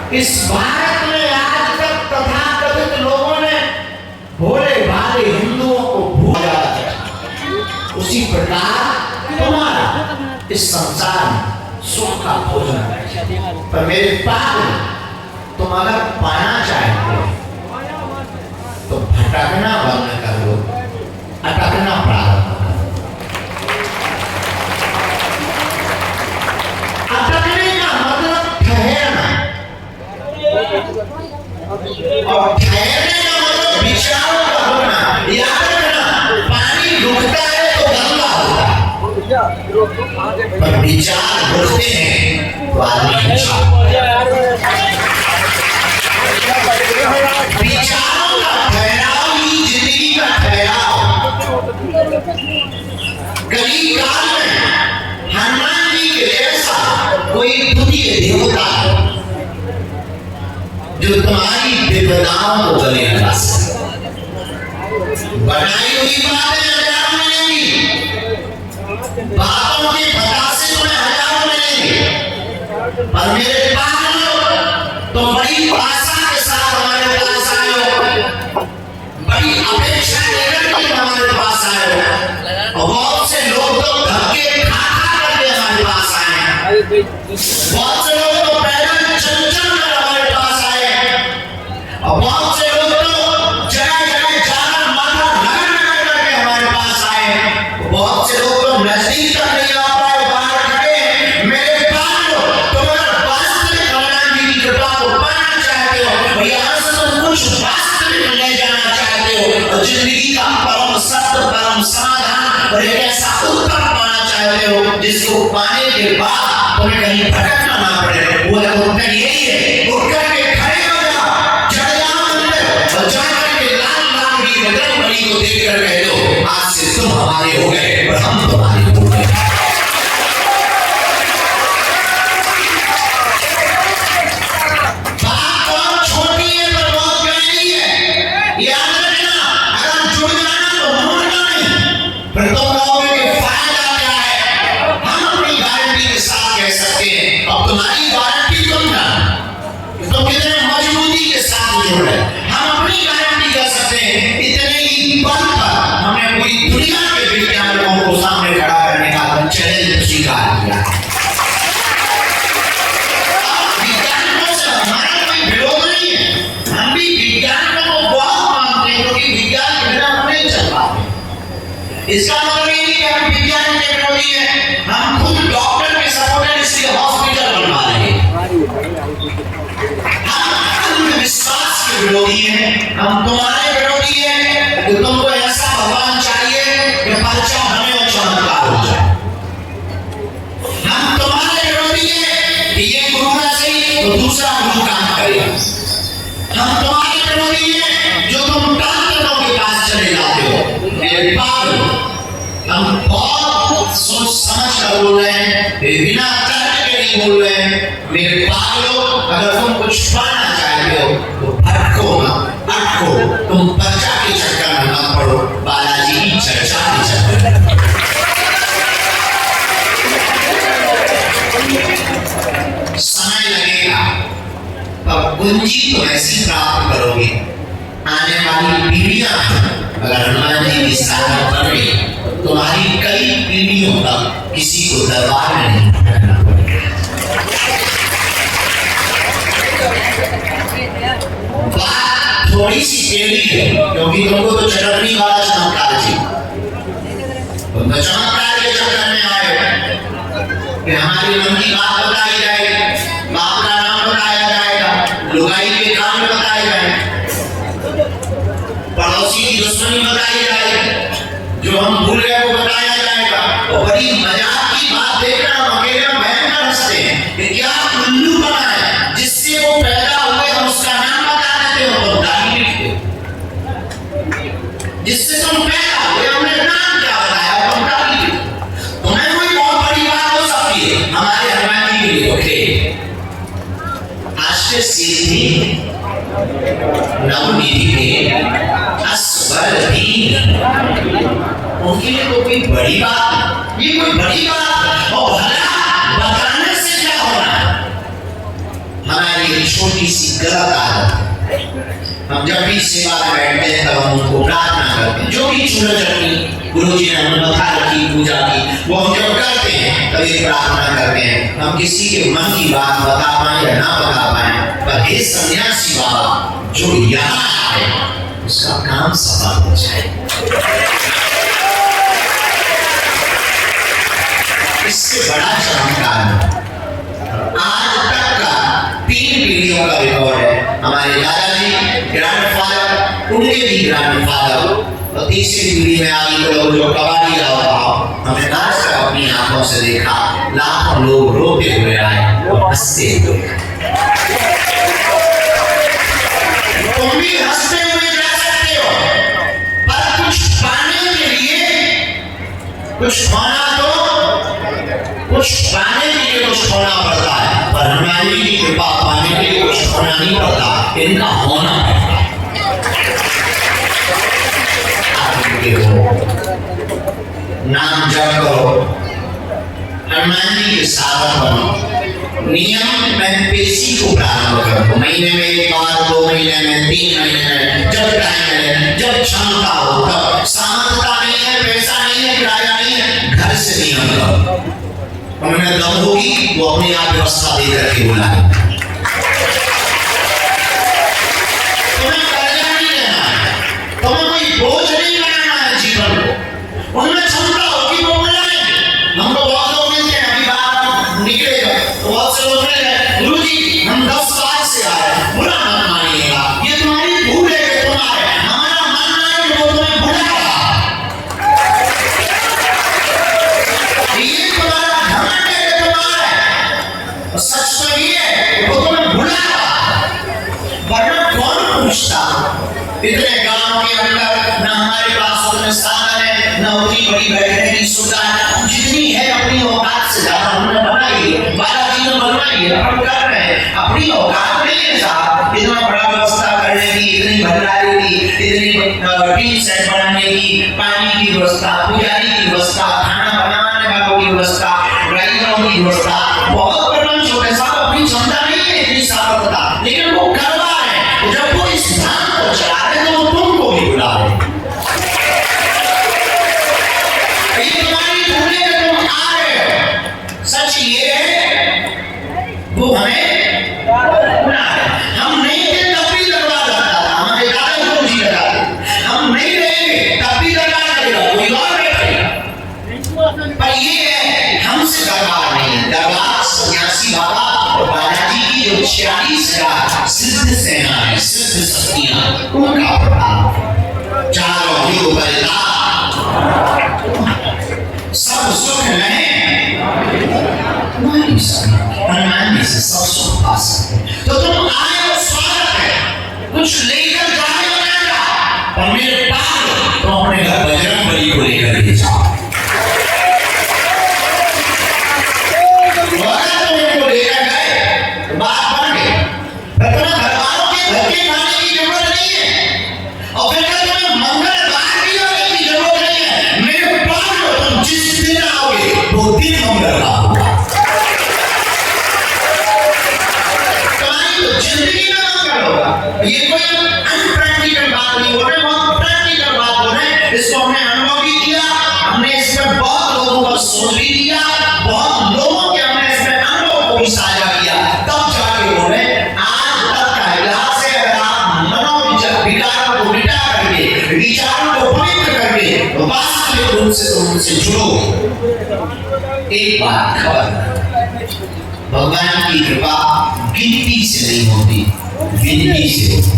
इस भारत में आज तक तथाकथित लोगों ने भोले भाले हिंदुओं को भूल जाया, उसी प्रकार तुम्हारा इस संसार में सुख का भोजन है। पर मेरे पास तुम अगर पाना चाहते हो तो भटकना बंद कर दो, अटकना प्रारंभ करो। अटकने का मतलब ठहरना, और ठहरने का मतलब विचारों का होना। याद रखना, पानी रुकता है तो गंगा होता है, पर विचार रुकते हैं तो आदमी विचारों का ठहराव ही जिंदगी का ठहराव। कली काल में हनुमान जी के जैसा कोई द्वितीय देवता जो तुम्हारी विपदाओं को गले लगा सके। बनाई हुई बातें हजारों मिलेंगी, बातों के बतासे तुम्हें हजारों मिलेंगे, पर मेरे पास तो बड़ी आशा के साथ हमारे पास आए हो, बड़ी अपेक्षा लेकर के हमारे पास आए हो। और बहुत से लोग तो धक्के खा करके हमारे पास आए हैं, बहुत से लोग तो पैदल चल कर हमारे पास आए हैं, और बहुत से लोग तो जगह जगह जाकर माथा रगड़ करके हमारे पास आए हैं, बहुत से लोग तो नजदीक तक नहीं आ पाए, बाहर खड़े। मेरे पास तुम्हारा वास्तविक भगवान जी की कृपा को पाना चाहते हो, यहाँ से तुम कुछ वास्तविक ले जाना चाहते हो, और जिंदगी का परम सत्य, परम समाधान और एक ऐसा उत्तर पाना चाहते हो जिसको पाने के बाद तुम्हें कहीं भटकना ना पड़े। वो उत्तर यही है, उठ करके खड़े हो जाओ, चढ़ जाओ अंदर और जाकर के लाल लाल की बजरंगबली को देख कर कह दो, आज से तुम हमारे हो गए और हम तुम्हारे हो गए। बात बहुत छोटी है पर बहुत गहरी है, याद रखना। अगर जुड़ जाना तो मुड़ना नहीं, फिर तुम कहोगे कि फायदा क्या है। हम अपनी गारंटी के साथ कह सकते हैं, अब तुम्हारी गारंटी तुम ना, तुम कितने मजबूती के साथ जुड़ रहे। हम अपनी गारंटी कर सकते हैं, इतने ही बल पर हमने पूरी दुनिया के वैज्ञानिकों को सामने खड़ा करने का चैलेंज स्वीकार किया। विज्ञानिकों से हमारा कोई विरोध नहीं है, हम भी विज्ञानिकों को बहुत मानते हैं, क्योंकि विज्ञान के बिना हम नहीं चल पाते। इसका मतलब ये नहीं कि हम विज्ञान के विरोधी हैं, हम खुद डॉक्टर के सपोर्टर इसलिए हॉस्पिटल बनवा रहे हैं। हम अंधविश्वास के विरोधी हैं, हम तुम्हारे विरोधी हैं कि तुमको ऐसा भगवान चाहिए कि पर्चा बने और चमत्कार हो जाए। हम तुम्हारे विरोधी हैं कि ये गुरु ना सही तो दूसरा गुरु काम करेगा। हम तुम्हारे विरोधी हैं जो तुम डॉक्टरों के पास चले जाते हो। मेरे पास हम बहुत सोच समझ कर बोल रहे हैं, बिना तर्क के नहीं बोल रहे हैं। मेरे पागलों, अगर तुम कुछ पाना चाहते हो तो भटको ना, अटको, तुम पर्चा के चक्कर में ना पड़ो, बालाजी की चर्चा के चक्कर में। समय लगेगा पर कुंजी तो ऐसी प्राप्त करोगे। आने वाली पीढ़ियां अगर हनुमान जी की साधना कर रही, तुम्हारी कई पीढ़ियों तक किसी को दरबार में नहीं भटकना पड़ेगा। बात थोड़ी सी टेढ़ी है, क्योंकि तुमको तो चटनी वाला चमत्कार चाहिए। तुम तो चमत्कार के चक्कर में आए कि हमारी मन की बात बताई जाए, बाप का नाम बताया जाएगा, लुगाई के काम बताए जाए, पड़ोसी की दुश्मनी बताई जाए, जो हम भूल गए वो बताया जाएगा। और बड़ी मजाक की बात देखना, हम अकेले भयंकर हंसते हैं कि क्या उल्लू बना है, जिससे वो पैदा हुए हम उसका नाम बता देते हो तो दाढ़ी लिखते हो। जिससे तुम पैदा हुए हमने नाम क्या बताया, तुम दाढ़ी लिखते। तुम्हें कोई बहुत बड़ी बात हो सकती है, हमारे हनुमान जी के लिए अष्ट सिद्धि नवनिधि के अस्वर दीन, उनके लिए तो कोई बड़ी बात, ये कोई बड़ी बात और भला बताने से क्या होना। हमारी छोटी सी गलत आदत है। हम जब भी सेवा में बैठते हैं तब हम उनको प्रार्थना करते हैं। जो भी चूड़ा चटनी गुरु जी ने हमें बता रखी पूजा की, वो हम जब करते हैं तभी प्रार्थना करते हैं। हम किसी के मन की बात बता पाए या ना बता पाए, पर हे सन्यासी बाबा जो यहाँ है उसका काम सफल हो जाए। इससे बड़ा चमत्कार आज तक का 3 पीढ़ियों का रिकॉर्ड है। हमारे दादाजी ग्रैंडफादर, उनके भी ग्रैंडफादर, और तीसरी पीढ़ी में आगे लोग जो कबाड़ी रहा हमने आज तक अपनी आंखों से देखा। लाखों लोग रोते हुए आए और हंसते हुए। तुम भी हंसते हुए जा सकते हो, पर कुछ पाने के लिए कुछ खोना तो कुछ पाने के लिए कुछ खोना पड़ता है, पर हनुमान जी की कृपा पाने के लिए कुछ खोना नहीं पड़ता, इनका होना पड़ता है। आप इनके हो, नाम जप करो, हनुमान जी के साधक बनो, नियम में पेशी को प्रारंभ करो। महीने में 1 बार, 2 महीने में, 3 महीने में, जब टाइम मिले, जब क्षमता हो तब। सामर्थ्य नहीं है, पैसा नहीं है, किराया नहीं है, घर से नियम करो। उनमें दम होगी वो अपने आप व्यवस्था दे करके बुलाए। तुम्हें कर्जा नहीं लेना है, तुम्हें कोई बोझ नहीं बनाना है जीवन को। उनमें क्षमता होगी वो बुलाएंगे। हमको बहुत लोग मिलते हैं, अभी बात निकलेगा तो बहुत से लोग मिल गए, गुरु जी हम 10 साल से आ रहे हैं, बुरा मत मानिएगा, ये तुम्हारी भूल है कि तुम्हारे, हमारा मानना है कि वो तुम्हें बुलाएगा। सच तो ये है वो तुम्हें बुलाएगा, वरना कौन पूछता। इतने गांव के अंदर ना हमारे पास उतने साधन है, ना उतनी बड़ी बैठने की सुविधा है, जितनी है अपनी औकात से ज्यादा हमने बनाई है। बालाजी ने बनवाई है, हम कर रहे हैं, अपनी औकात नहीं है साहब इतना बड़ा व्यवस्था करने की, इतनी भंडारे की, इतनी टीम सेट बनाने की, पानी की व्यवस्था, पुजारी की व्यवस्था, खाना बनाने वालों की व्यवस्था, ड्राइवरों की व्यवस्था, बहुत छोटे साहब अपनी क्षमता नहीं है इतनी सार्थकता, लेकिन वो करवा रहे हैं। जब वो इस धाम को चला रहे तो वो तुमको भी बुला रहे। ये तुम्हारी भूले में तुम आ रहे हो। सच ये है वो हमें बुला रहे। हम नहीं थे तब भी दरबार लगता था, हमारे दादा गुरु जी लगाते। हम नहीं रहेंगे तब भी दरबार लगेगा, कोई और बैठेगा। पर ये है हमसे दरबार नहीं, दरबार सन्यासी बाबा और बालाजी की जो 46,000 सिद्ध सेना है, सिद्ध शक्तियां, उनका प्रभाव। चारों युग परिताप, सब सुख रहे, हनुमान जी से सब सुख पा सकते। तो तुम आए हो, स्वागत है, कुछ लेकर जाने वाला, और मेरे पास तो अपने घर बजरंगबली को लेकर के जाओ। ये कोई अनप्रैक्टिकल बात नहीं हो रही, बहुत प्रैक्टिकल बात हो रही है। इसको हमने अनुभव भी किया, हमने इसमें बहुत लोगों को सोच भी दिया, बहुत लोगों के हमने इसमें अनुभव को भी साझा किया, तब जाके बोल रहे आज तक का इतिहास है। अगर आप विचारों को मिटा करके, विचारों को पवित्र करके वास्तविक रूप से उनसे जुड़ोगे, एक बात खबर, भगवान की कृपा गिनती से नहीं होती, विनती से होती।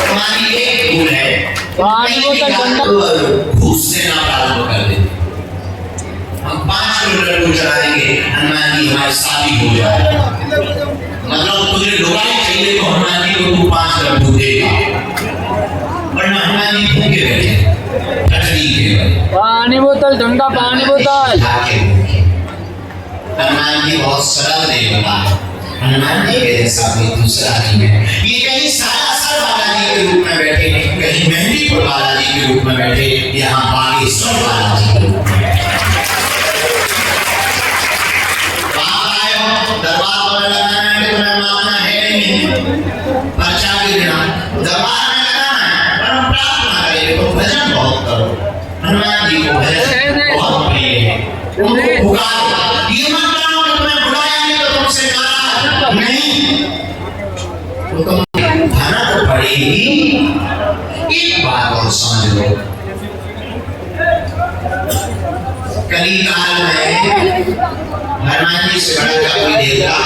हमारी एक भूल है, घूस देना प्रारंभ कर देते। हम 5 किलो लड्डू चढ़ाएंगे, हनुमान जी हमारे साथी हो जाए। मतलब तुझे ढोलाई चाहिए तो हनुमान जी को तू 5 लड्डू देगा, वरना हनुमान जी भूखे बैठे, ठंडी के पानी बोतल, ठंडा पानी बोतल। हनुमान जी बहुत सरल देवता है, हनुमान जी के जैसा कोई दूसरा नहीं है। ये कहीं सालासर बालाजी के रूप में बैठे, कहीं मेहंदीपुर बालाजी के रूप में बैठे, यहाँ बागेश्वर बालाजी के रूप में। आप आए हो दरबार भजन बहुत प्रिय है, उनको पुकारो। ये मत मानो कि तुम्हें बुलाया नहीं तो तुमसे नाराज नहीं, तो तुम खाना तो पड़ेगी। एक बात और समझ लो, कलिकाल में हनुमान जी से बड़ा कोई देवता,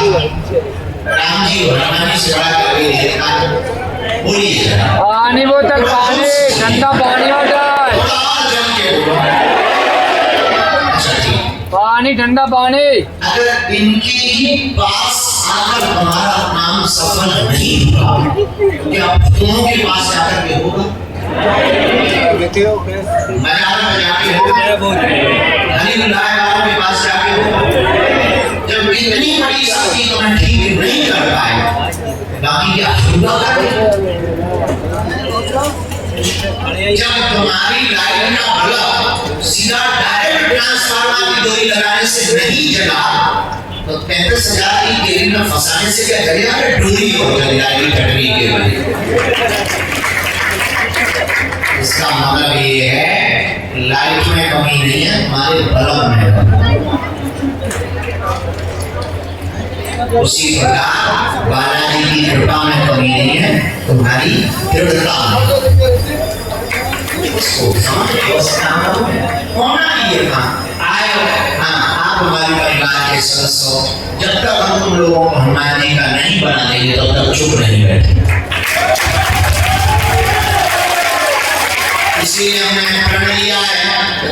राम जी हनुमान जी से बड़ा कोई देवता। बोलिए जरा, पानी बोतल पानी, ठंडा पानी बोतल। जम के बोलो। अच्छा ठीक, पानी ठंडा पानी। अगर इनके ही पास आकर हमारा नाम सफल नहीं हुआ, क्या दोनों के पास आकर के होगा? बाजार में जाके होगा, हरी लाए के पास जाके होगा। जब इतनी बड़ी शक्ति तुम्हें ठीक नहीं कर पाए, बाकी क्या होगा? जब तुम्हारी लाइन का बल्ब सीधा डायरेक्ट ट्रांसफार्मर की डोरी लगाने से नहीं जला, तो 35,000 की केबिल में फंसाने से क्या करेगा? डोरी हो जाएगी कटरी के लिए। इसका मतलब ये है लाइट में कमी नहीं है, हमारे बल्ब में। उसी प्रकार बालाजी की कृपा में कमी नहीं है, तुम्हारी दृढ़ता में। उसको होना ही है। आए आप हमारे परिवार के सदस्य हो, जब तक हम तुम लोगों को हनुमान जी का नहीं बना देंगे तब तक चुप नहीं बैठे। इसीलिए हमने प्रण लिया है,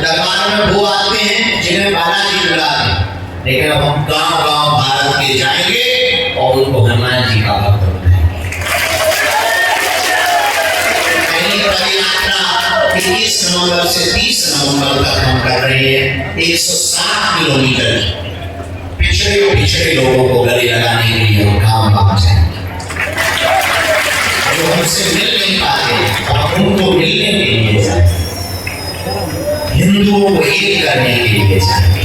दरबार में वो आते हैं जिन्हें बालाजी बुलाते हैं, लेकिन अब हम गांव-गांव भारत के जाएंगे और उनको हनुमान जी का भक्त बनाएंगे। पहली बड़ी यात्रा 21 नवंबर से 30 नवंबर तक हम कर रहे हैं, 160 किलोमीटर की। पिछड़े लोगों को गले लगाने के लिए हम गांव-गांव जाएंगे। जो हमसे मिल नहीं पाते और उनको मिलने के लिए जाएंगे, हिंदुओं को एक करने के लिए जाएंगे,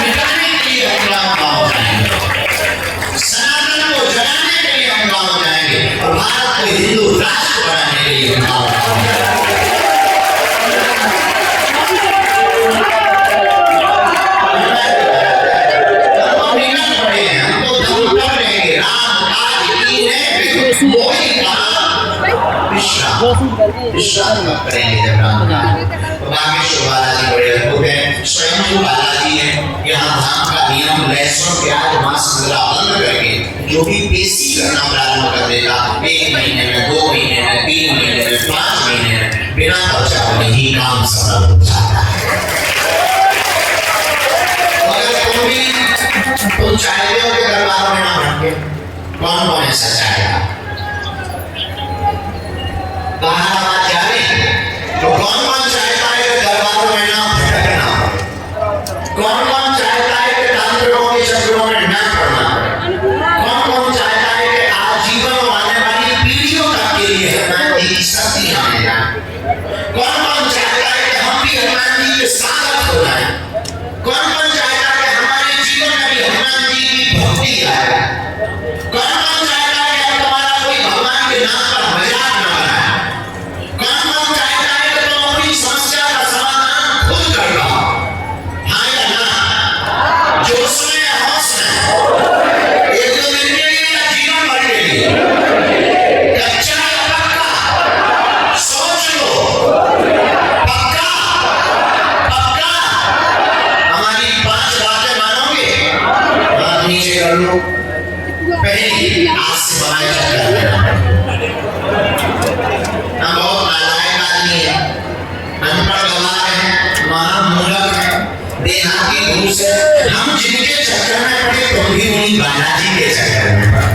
मिटाने के लिए हम गांव जाएंगे, सनातन को जलाने के लिए हम गांव जाएंगे और भारत को हिंदू राष्ट्र बनाने के लिए हम गांव जाएंगे। विश्वास मत करेंगे जब राम बागेश्वर बालाजी बड़े अद्भुत हैं, स्वयं बालाजी हैं। यहाँ धाम का नियम लहसुन प्याज मांस मदिरा बंद करके जो भी पेशी करना प्रारंभ कर देता, 1 महीने में, 2 महीने में, 3 महीने में, 5 महीने में बिना खर्चा वाले ही काम सफल हो जाता है। अगर तुम चाहते हो कि दरबार में ना भटके, कौन ऐसा चाहेगा? बाहर जा रहे हैं तो कौन चाहता है कि दरबार में ना भटकना? कौन चाहता है कि तंत्रों के चक्रों में न पड़ना? कौन चाहता है कि आजीवन आने वाली पीढ़ियों तक के लिए हनुमान जी की शक्ति आने जाए? कौन चाहता है कि हम भी हनुमान जी के साथ हो जाए? कौन चाहता है कि हमारे जीवन में भी हनुमान जी की भक्ति आए? कौन चाहता है कि हमारा कोई भगवान के नाम पर मजाक न बनाए? कौन चाहता है कि तुम अपनी समस्या का समाधान खुद कर लो? हाँ या ना? जोश में होश में, एक दो दिन के लिए या जीवन भर के लिए, कच्चा या पक्का? सोच लो, पक्का हमारी 5 बातें मानोगे? हाथ नीचे कर लो। पहली, आज से बनाए चक्कर लेना। हम बहुत नालायक आदमी है, अनपढ़ गवार है, महामूलक है, देहाती घूस है। हम जिनके चक्कर में पड़े तुम भी उन्हीं बालाजी के चक्कर में पड़े।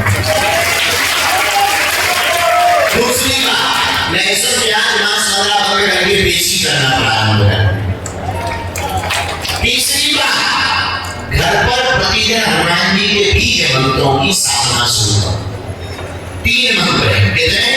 दूसरी बात, लहसुन प्याज मांस मदिरा बंद करके पेशी करना प्रारंभ करें। तीसरी बात, घर पर प्रतिदिन हनुमान जी के बीज मंत्रों की साधना शुरू करो। 3 मंत्र हैं, कितने?